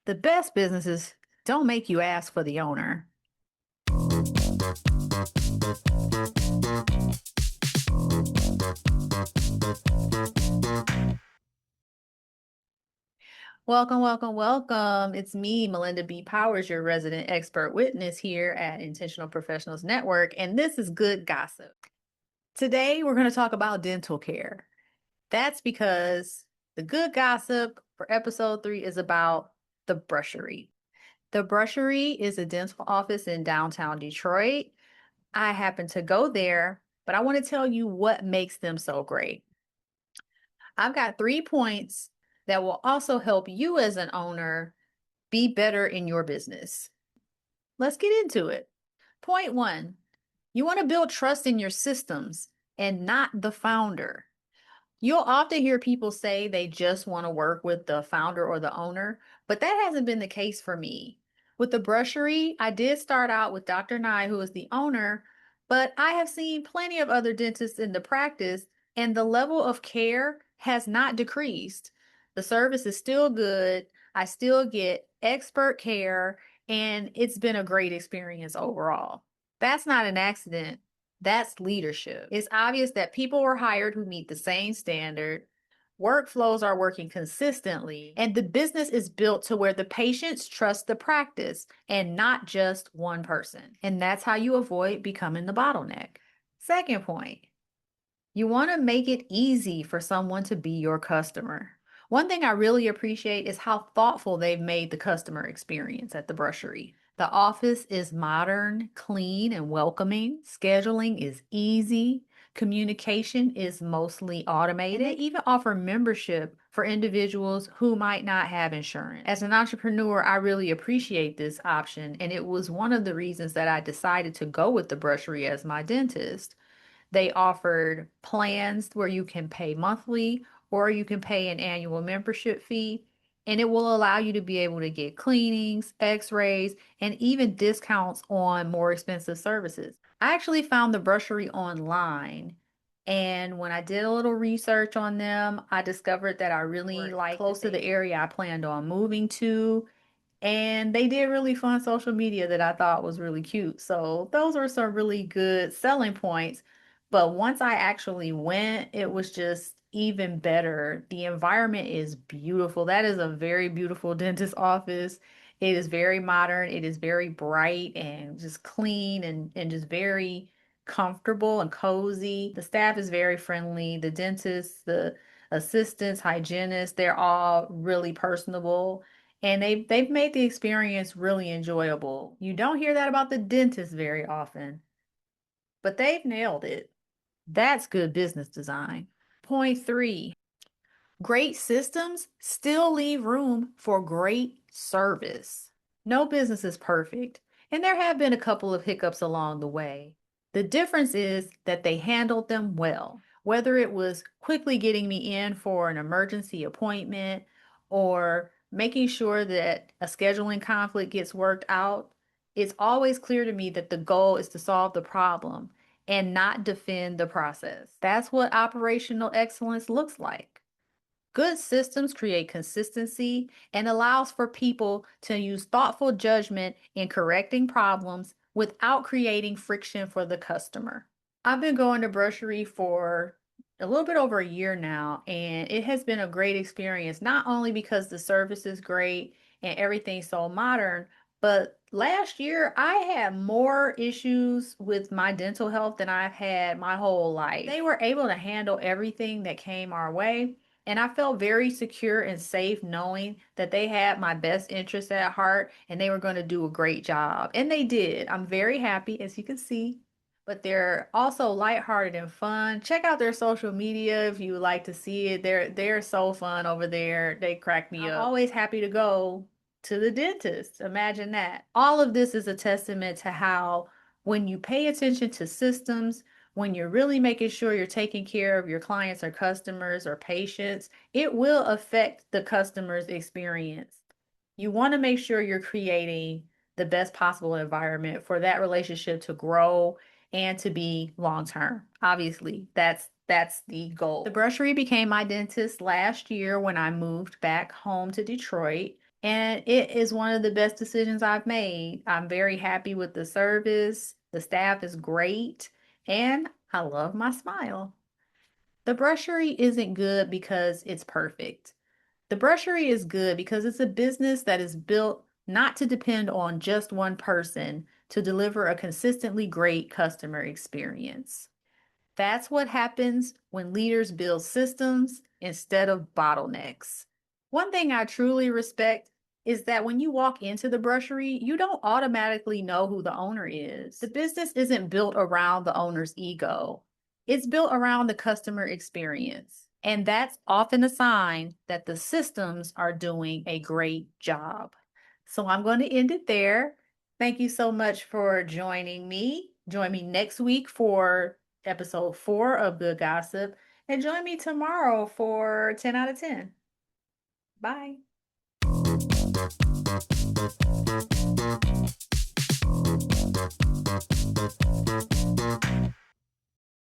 The best businesses don't make you ask for the owner. Welcome, welcome, welcome. It's me, Melinda B. Powers, your resident expert witness here at Intentional Professionals Network, and this is Good Gossip. Today, we're going to talk about dental care. That's because the Good Gossip for episode 3 is about the Brushery. The Brushery is a dental office in downtown Detroit. I happen to go there, but I want to tell you what makes them so great. I've got 3 points that will also help you as an owner be better in your business. Let's get into it. Point 1, you want to build trust in your systems and not the founder. You'll often hear people say they just want to work with the founder or the owner, but that hasn't been the case for me. With the Brushery, I did start out with Dr. Nye, who is the owner, but I have seen plenty of other dentists in the practice, and the level of care has not decreased. The service is still good. I still get expert care, and it's been a great experience overall. That's not an accident. That's leadership. It's obvious that people were hired who meet the same standard, workflows are working consistently, and the business is built to where the patients trust the practice and not just one person. And that's how you avoid becoming the bottleneck. Second point, you want to make it easy for someone to be your customer. One thing I really appreciate is how thoughtful they've made the customer experience at the Brushery. The office is modern, clean, and welcoming. Scheduling is easy. Communication is mostly automated. And they even offer membership for individuals who might not have insurance. As an entrepreneur, I really appreciate this option, and it was one of the reasons that I decided to go with the Brushery as my dentist. They offered plans where you can pay monthly or you can pay an annual membership fee, and it will allow you to be able to get cleanings, x-rays, and even discounts on more expensive services. I actually found the Brushery online, and when I did a little research on them, I discovered that I really like close to the area I planned on moving to, and they did really fun social media that I thought was really cute. So those were some really good selling points. But once I actually went, it was just even better. The environment is beautiful. That is a very beautiful dentist office. It is very modern. It is very bright and just clean and just very comfortable and cozy. The staff is very friendly. The dentists, the assistants, hygienists, they're all really personable, and they've made the experience really enjoyable. You don't hear that about the dentist very often, but they've nailed it. That's good business design. Point 3, great systems still leave room for great service. No business is perfect, and there have been a couple of hiccups along the way. The difference is that they handled them well. Whether it was quickly getting me in for an emergency appointment or making sure that a scheduling conflict gets worked out, it's always clear to me that the goal is to solve the problem and not defend the process. That's what operational excellence looks like. Good systems create consistency and allows for people to use thoughtful judgment in correcting problems without creating friction for the customer. I've been going to Brushery for a little bit over a year now, and it has been a great experience, not only because the service is great and everything's so modern, but last year I had more issues with my dental health than I've had my whole life. They were able to handle everything that came our way, and I felt very secure and safe knowing that they had my best interests at heart and they were going to do a great job. And they did. I'm very happy, as you can see. But they're also lighthearted and fun. Check out their social media if you would like to see it. They're so fun over there. They crack me up. I'm always happy to go to the dentist. Imagine that. All of this is a testament to how when you pay attention to systems, when you're really making sure you're taking care of your clients or customers or patients, it will affect the customer's experience. You want to make sure you're creating the best possible environment for that relationship to grow and to be long term. Obviously, that's the goal. The Brushery became my dentist last year when I moved back home to Detroit. And it is one of the best decisions I've made. I'm very happy with the service. The staff is great, and I love my smile. The brushery isn't good because it's perfect. The brushery is good because it's a business that is built not to depend on just one person to deliver a consistently great customer experience. That's what happens when leaders build systems instead of bottlenecks. One thing I truly respect is that when you walk into the brushery, you don't automatically know who the owner is. The business isn't built around the owner's ego, it's built around the customer experience. And that's often a sign that the systems are doing a great job. So I'm going to end it there. Thank you so much for joining me. Join me next week for episode 4 of Good Gossip. And join me tomorrow for 10 out of 10. Bye.